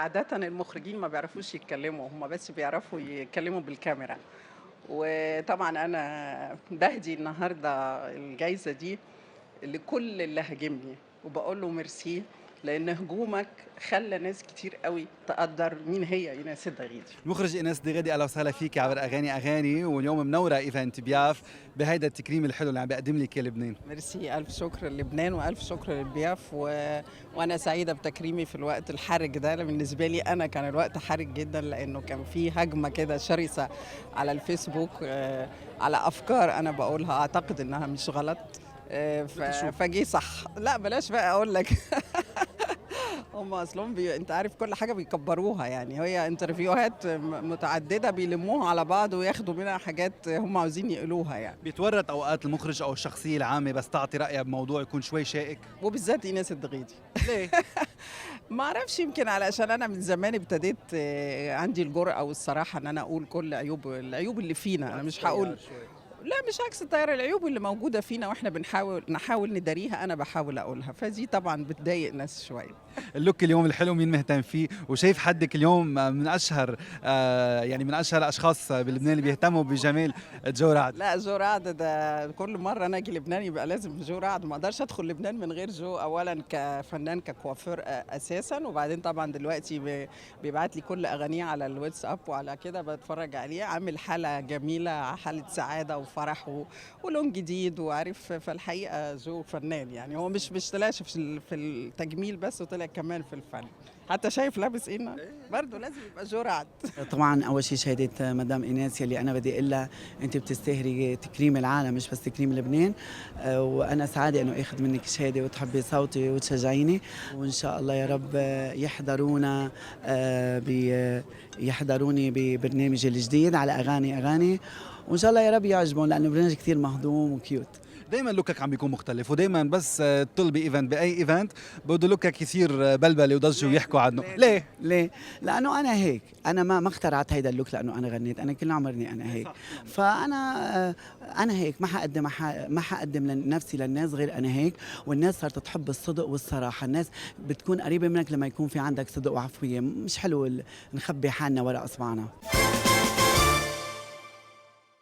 عادة المخرجين ما بيعرفوش يتكلموا، هم بس بيعرفوا يتكلموا بالكاميرا. وطبعًا أنا باهدي النهارده الجايزة دي لكل اللي هاجمني، وباقول له ميرسي، لإن هجومك خلّى ناس كتير أوي تقدّر مين هي إيناس الدغيدي. المخرج ايناس دغيدي، اهلا وسهلا فيك عبر اغاني، واليوم منوره ايفنت بياف بهيدا التكريم الحلو اللي عم بيقدم لك يا لبنان. ميرسي، ألف شكر للبنان وألف شكر للضياف وأنا سعيدة بتكريمي في الوقت الحرج ده، بالنسبة لي أنا كان الوقت حرج جدًا لإنه كان في هجمة كده شرسة على الفيسبوك على أفكار أنا باقولها أعتقد إنها مش غلط ف بتشوف. فجِه صح. لأ بلاش بقى أقول لك. هم أصلهم أنت عارف كل حاجة بيكبّروها، يعني هي انترفيوهات متعددة بيلمّوها على بعض وياخدوا منها حاجات هم عاوزين يقولوها يعني. بيتورط اوقات المخرج او الشخصيه العامه بس تعطي رايها بموضوع يكون شوي شائك؟ وبالذات إيناس الدغيدي. ليه؟ ما أعرفش يمكن علشان أنا من زمان ابتديت عندي الجرأة والصراحة إن أنا أقول كل العيوب اللي فينا، أنا مش هاقول لأ مش عكس التيار، العيوب اللي موجودة فينا وإحنا نحاول نداريها أنا باحاول أقولها، فدي طبعًا بتضايق ناس شوية. اللوك اليوم الحلو مين مهتم فيه؟ وشايف حدك اليوم من اشهر يعني من اشهر الاشخاص بلبنان اللي بيهتموا بجمال جو رعد. لأ جو رعد ده كل مرة أنا آجي لبنان يبقى لازم جو رعد، ما أقدرش أدخل لبنان من غير جو، أولًا كفنان ككوافير أساسًا، وبعدين طبعًا دلوقتي بيبعت لي كل أغانيه على الواتساب وعلى كده باتفرج عليه، عامل حالة جميلة، حالة سعادة وفرح ولون جديد وعارف فالحقيقة جو فنان يعني هو مش طلعش في التجميل بس وطلع كمان في الفن، حتى شايف لابس إيه برضه لازم يبقى جو رعد. طبعا اول شيء شهاده مدام ايناس يلي انا بدي اقول لها انت بتستاهلي تكريم العالم مش بس تكريم لبنان. وانا سعاده انه اخذ منك شهاده وتحبي صوتي وتشجعيني، وان شاء الله يا رب يحضرونا يحضروني ببرنامجي الجديد على اغاني، وان شاء الله يا رب يعجبهم لانه برنامج كثير مهضوم وكيوت. دايما لوكك عم بيكون مختلف، ودايما بس تطل بايفنت باي ايفنت بده لوكك يصير بلبله وضجه ويحكوا عنه، ليه؟ ليه؟ لانه انا هيك، انا ما اخترعت هيدا اللوك لانه انا غنيت، انا كل عمرني انا هيك. فانا هيك ما حقدم نفسي للناس غير انا هيك، والناس صارت تحب الصدق والصراحه، الناس بتكون قريبه منك لما يكون في عندك صدق وعفويه، مش حلو نخبي حالنا ورا اصبعنا.